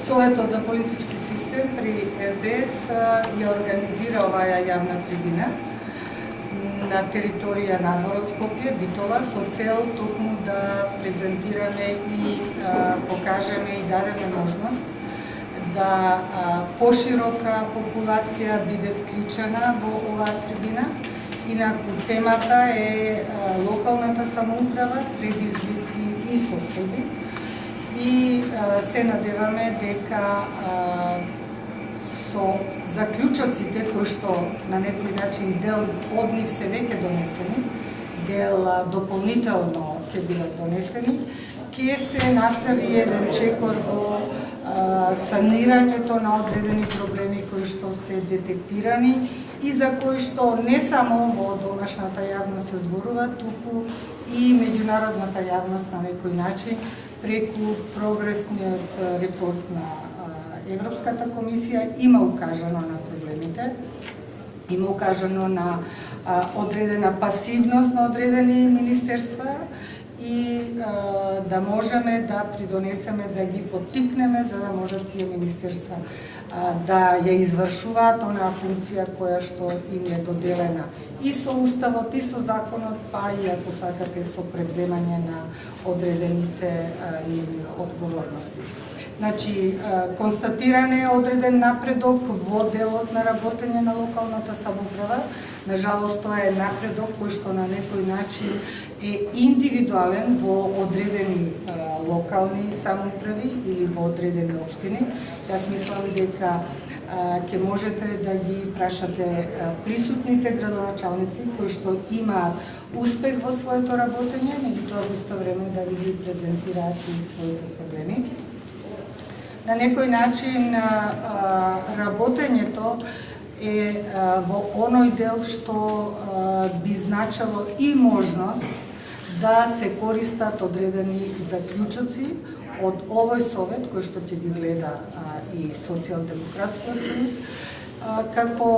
Советот за политички систем при СДС ја организира оваа јавна трибина на територија надвор од Скопје, Битола, со цел токму да презентираме и покажеме и дадеме можност да поширока популација биде вклучена во оваа трибина. Инаку темата е локалната самоуправа, предизвици и состојби. И се надеваме дека со заклучоците кои што на некој начин дел од нив се веќе донесени, дел дополнително ќе бидат донесени, ќе се направи еден чекор во санирањето на одредени проблеми кои што се детектирани и за кои што не само во домашната јавност се зборува, туку и меѓународната јавност на некој начин преку прогресниот репорт на Европската комисија има укажано на проблемите, има укажано на одредена пасивност на одредени министерства и да можеме да придонесеме, да ги поттикнеме за да можат тие министерства да ја извршуваат онаа функција која што им е доделена и со уставот, и со законот, па и ако сакате со превземање на одредените нивни одговорности. Значи, констатиран е одреден напредок во делот на работење на локалната самоуправа. Нажалост, тоа е напредок кој што на некој начин е индивидуален во одредени локални самоуправи или во одредени општини. Јас мислам дека ќе можете да ги прашате присутните градоначалници кои што имаат успех во своето работење, меѓутоа во исто време да ви ги презентираат и своите проблеми. На некој начин работењето е во оној дел што би значило и можност да се користат одредени заклучоци од овој совет кој што ќе ги гледа и Социјалдемократскиот сојуз како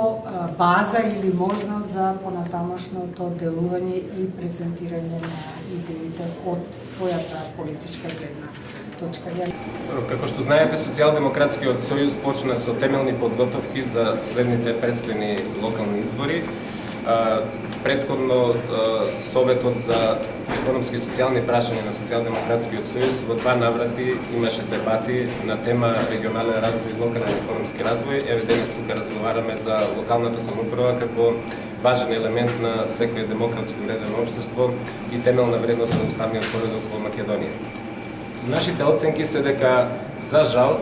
база или можност за понатамошното делување и презентирање на идеите од својата политичка гледна точка. Како што знаете, Социјалдемократскиот сојуз почна со темелни подготовки за следните предстојни локални избори. Претходно Советот за економски и социјални прашања на Социјалдемократскиот сојуз во два наврати имаше дебати на тема регионален развој и локален економски развој. Еве денес тука разговараме за локалната самоуправа како важен елемент на секој демократско уредено општество и темелна вредност на уставниот поредок во Македонија. Нашите оценки се дека, за жал,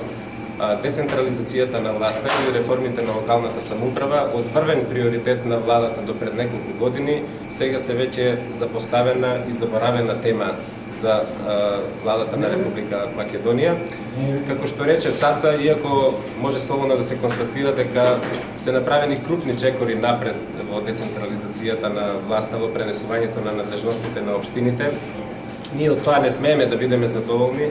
децентрализацијата на власта и реформите на локалната самоуправа од врвен приоритет на владата до пред неколку години, сега се веќе запоставена и заборавена тема за владата на Република Македонија. Како што рече Цаца, иако може слободно да се констатира дека се направени крупни чекори напред во децентрализацијата на власта, во пренесувањето на надлежностите на општините, ние од тоа не смееме да бидеме задоволни,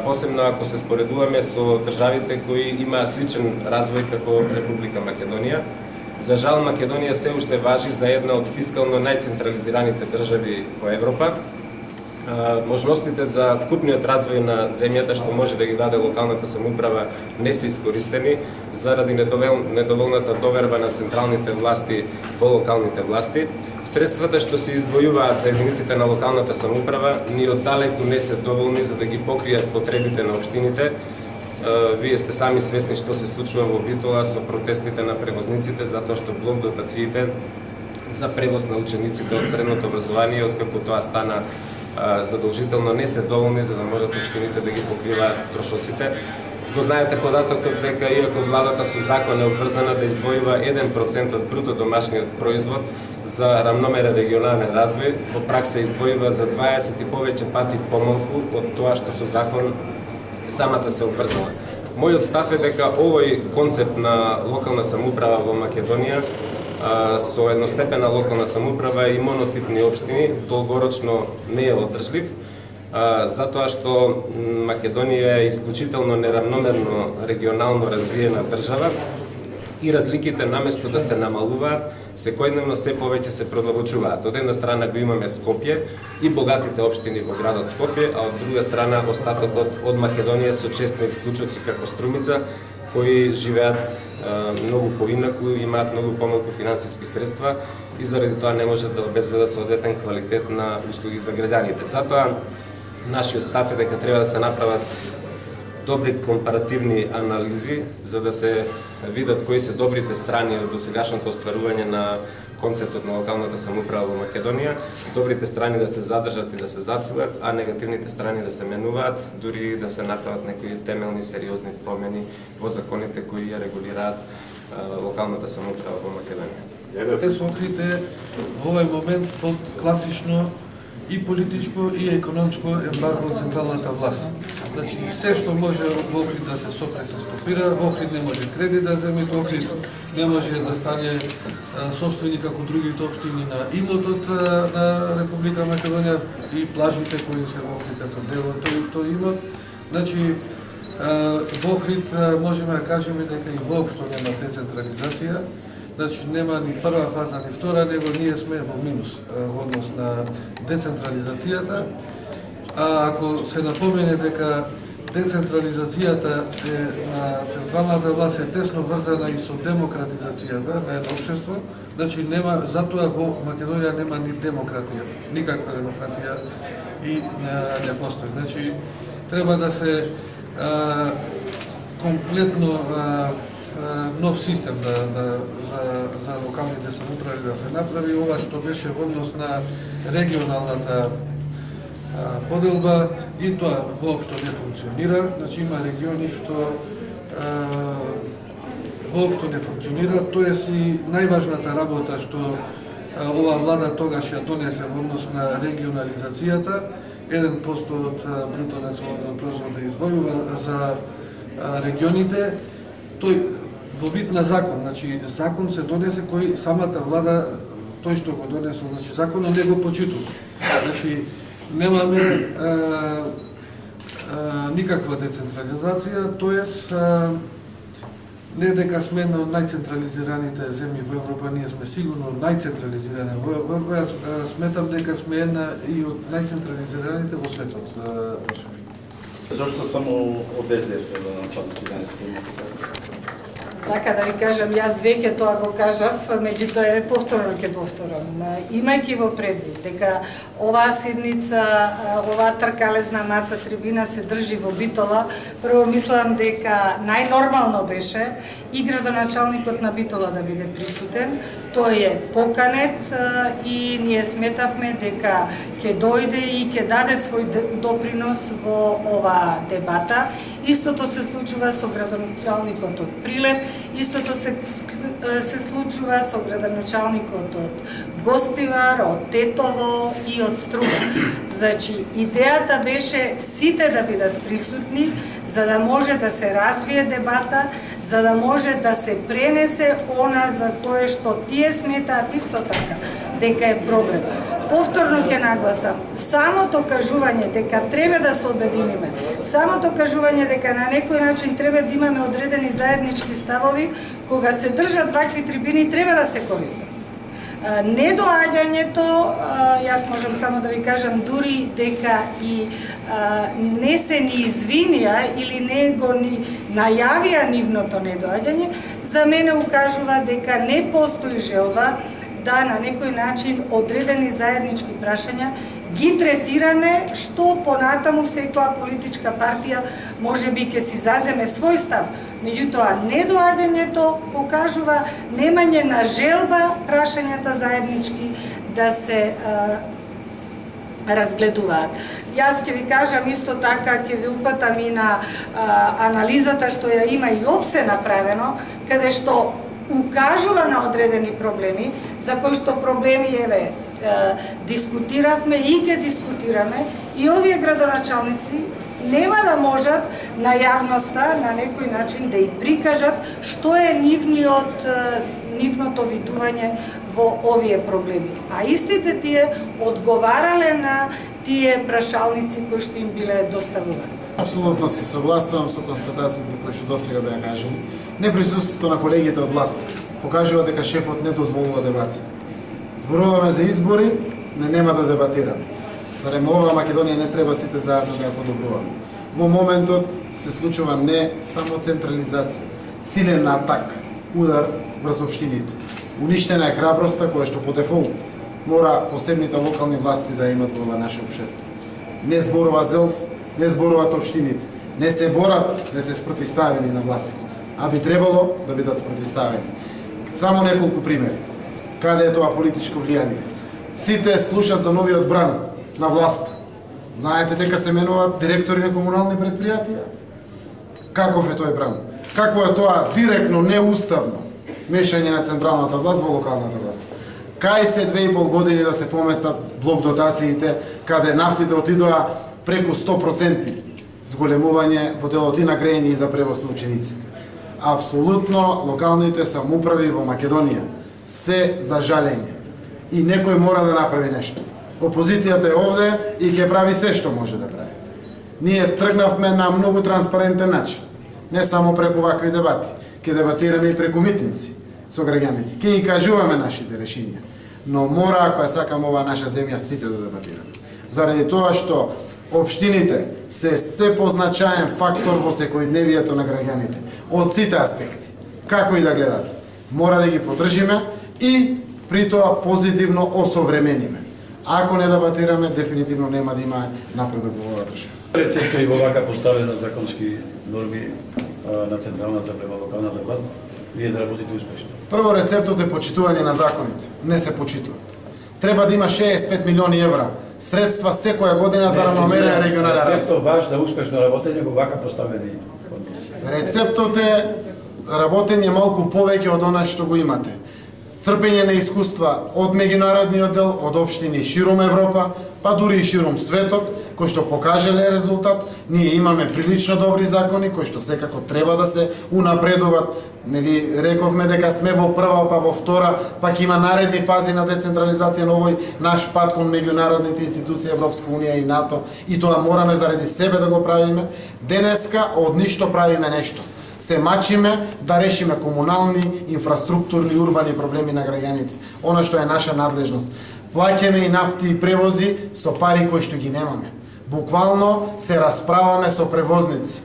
посебно ако се споредуваме со државите кои имаат сличен развој како Република Македонија. За жал, Македонија се уште важи за една од фискално најцентрализираните држави во Европа. Можностите за вкупниот развој на земјата што може да ги даде локалната самоуправа не се искористени заради недоволната доверба на централните власти во локалните власти. Средствата што се издвојуваат за единиците на локалната самоуправа ни оддалеку не се доволни за да ги покријат потребите на општините. Вие сте сами свесни што се случува во Битола со протестите на превозниците затоа што блок дотациите за превоз на учениците од средното образование, откако тоа стана задолжително, не се доволни за да можат општините да ги покриваат трошоците. Го знаете податокот дека иако владата со закон е обврзана да издвојува 1% од бруто домашниот производ за рамномерен регионален развој, во пракса издвојува за 20 и повеќе пати помалку од тоа што со закон самата се обврзала. Мојот став е дека овој концепт на локална самоуправа во Македонија со едностепена локална самоуправа и монотипни општини долгорочно не е одржлив, затоа што Македонија е исклучително неравномерно регионално развиена држава и разликите наместо да се намалуваат, секојдневно се повеќе се продлабочуваат. Од една страна го имаме Скопје и богатите општини во градот Скопје, а од друга страна остатокот од Македонија со честни исклучоци како Струмица, кои живеат многу поинаку, имаат многу помалку финансиски средства и заради тоа не можат да обезбедат соодветен квалитет на услуги за граѓаните. Затоа нашиот став е дека треба да се направат добри компаративни анализи за да се видат кои се добрите страни од досегашното остварување на концептот на локалната самоуправа во Македонија, добрите страни да се задржат и да се засилат, а негативните страни да се менуваат, дури да се направат некои темелни сериозни промени во законите кои ја регулираат локалната самоуправа во Македонија. Те се Охрид во овој момент под класично и политичко и економско ембарго од централната власт. Значи, се што може во Охрид да се сопре се стопира, во Охрид не може кредит да земе, во Охрид не може да стане собствени како другите општини на имотот на Република Македонија и плажите кои се во Охрид, дел од тој имот. Значи, во Охрид можеме да кажеме дека и воопшто нема децентрализација. Значи, нема ни прва фаза, ни втора, него ние сме во минус во однос на децентрализацијата. А ако се напомене дека децентрализацијата на централната власт е тесно врзана и со демократизацијата на едно општество, значи нема, затоа во Македонија нема ни демократија, никаква демократија и не постои. Значи, треба да се комплетно нов систем за локалните самоуправи да се направи. Ова што беше во однос на регионалната поделба и тоа воопшто не функционира. Значи има региони што воопшто не функционира. Тоа е и најважната работа што ова влада тогаш ја донесе во однос на регионализацијата. 1% од бруто националниот производ да издвојува за регионите. Тој во вид на закон, значи закон се донесе кој самата влада, тој што го донесол, значи законот не го почитува. Значи немаме никаква децентрализација, тоест не дека сме на најцентрализираните земји во Европа, ние сме сигурно најцентрализирани во Европа, сметам дека сме една и од најцентрализираните во светот. Зошто само од СДС да нападат и денес Така да ви кажам, јас веќе тоа го кажав, меѓутоа повторно ќе повторам. Имајќи во предвид дека оваа седница, оваа тркалезна маса трибина се држи во Битола, прво мислам дека најнормално беше и градоначалникот на Битола да биде присутен. Тој е поканет и ние сметавме дека ќе дојде и ќе даде свој допринос во оваа дебата. Истото се случува со градоначалникот од Прилеп, истото се случува со градоначалникот од Гостивар, од Тетово и од Струга. Значи, идејата беше сите да бидат присутни, за да може да се развие дебата, за да може да се пренесе она за кое што тие сметаат исто така, дека е проблем. Повторно ќе нагласам, самото кажување дека треба да се обединиме, самото кажување дека на некој начин треба да имаме одредени заеднички ставови, кога се држат вакви трибини, треба да се користат. Недоаѓањето, јас можам само да ви кажам, дури дека и не се ни извинија или не го ни најавија нивното недоаѓање, за мене укажува дека не постои желба да на некој начин одредени заеднички прашања ги третираме, што понатаму секоја политичка партија можеби ќе си заземе свој став. Меѓутоа, недоаѓањето покажува немање на желба прашањата заеднички да се разгледуваат. Јас ќе ви кажам исто така, ќе ви упатам и на анализата што ја има и ОПСЕ направено, каде што укажува на одредени проблеми, за кои што проблеми дискутиравме и ќе дискутираме, и овие градоначалници нема да можат на јавноста на некој начин да и прикажат што е нивното видување во овие проблеми. А истите тие одговарале на тие прашалници кои што им биле доставувани. Апсолутно се согласувам со констатациите кои што досега беа кажани. Неприсуството на колегите од власт покажува дека шефот не дозволува дебати. Зборуваме за избори, нема да дебатираме. Зарем ова Македонија не треба сите заедно да ја подобруваме. Во моментот се случува не само централизација, силен атак, удар врз општините. Уништена е храброста која што по дефолт мора посебните локални власти да имат во наше општество. Не зборува ЗЕЛС, не зборуваат општините, не се борат да се спротивставени на власт, а би требало да бидат спротивставени. Само неколку примери. Каде е тоа политичко влијание? Сите слушат за новиот бран на власт. Знаете дека се менуваат директори на комунални предпријатија? Каков е тој бран? Какво е тоа директно неуставно мешање на централната власт во локалната власт? Кај се 2,5 години да се поместат блок дотациите, каде нафтите отидоа преку 100% зголемување во делот и на грејење и за превоз на ученици. Апсолутно локалните самоуправи во Македонија се за жалење. И некој мора да направи нешто. Опозицијата е овде и ќе прави се што може да прави. Ние тргнавме на многу транспарентен начин. Не само преку вакви дебати. Ќе дебатираме и преку митинзи со граѓаните. Ќе ги кажуваме нашите решенија. Но мора, ако ја сакаме оваа наша земја, сите да дебатираме. Заради тоа што општините се позначаен фактор во секојдневието на граѓаните. Од сите аспекти. Како и да гледате. Мора да ги поддржиме и при тоа позитивно осовремениме. Ако не дебатираме, дефинитивно нема да има напредок во оваа држава. Рецепта и во вака поставена законски норми на централната према локалната власт, вие да работите успешно. Прво, рецептот е почитување на законите. Не се почитуваат. Треба да има 65 милиони евра средства секоја година за равномерен регионален развој. Рецептот баш за успешно работење во вака поставени односи. Рецептот е работење малку повеќе од она што го имате. Црпење на искуства од меѓународниот дел, од општини ширум Европа, па дури и ширум светот, кои што покажале резултат. Ние имаме прилично добри закони кои што секако треба да се унапредуваат. Нели рековме дека сме во прва, па во втора, пак има наредни фази на децентрализација на овој наш пат кон меѓународните институции, Европска унија и НАТО, и тоа мораме заради себе да го правиме. Денеска од ништо правиме нешто. Се мачиме да решиме комунални, инфраструктурни, урбани проблеми на граѓаните. Она што е наша надлежност. Плаќаме и нафти и превози со пари кои што ги немаме. Буквално се расправаме со превозници.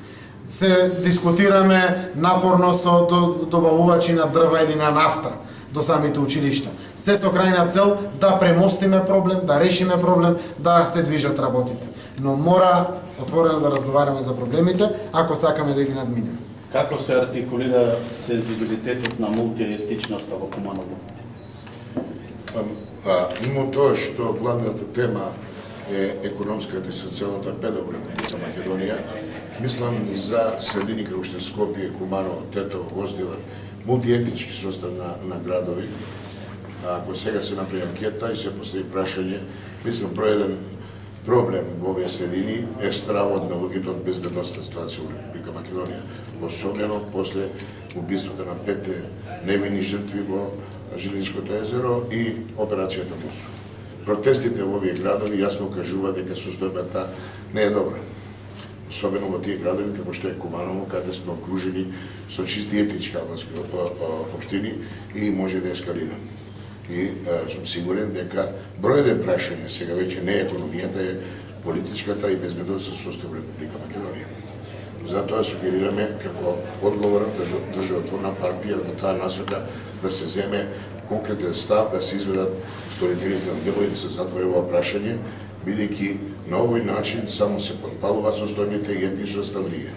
Се дискутираме напорно со добавувачи на дрва или на нафта до самите училишта. Се со крајна цел да премостиме проблем, да решиме проблем, да се движат работите. Но мора отворено да разговараме за проблемите, ако сакаме да ги надминеме. Како се артикулира сензибилитетот на мултиетичноста во Куманово? Мимо тоа што главната тема е економската и социјалната беда во Република Македонија, мислам и за средини како што Скопје, Куманово, Тетово, Гостива, мултиетнички состав на градови. Ако сега се направи анкета и се постави прашање, мислам број еден проблем во овие средини е стравот на луѓето од безбедносна ситуација во Република Македонија, особено после убиството на 5 невини жртви во Жилинското езеро и операцијата Мусу. Протестите во овие градови јасно кажуваат дека состојбата не е добра. Особено во тие градови како што е Куманово, каде сме окружени со чисти етнички албански општини и може да ескалира. И сум сигурен дека број еден прашање сега веќе не е економијата, е политичката и безбедносна состојба во Република Македонија. Затоа сугерираме како одговорна државотворна партија во таа насока да се земе конкретен став, да се изведат сторителите на дело и да се затвори ова прашање, бидејќи на овој начин само се подпалуваат состојбите и етничноста влие.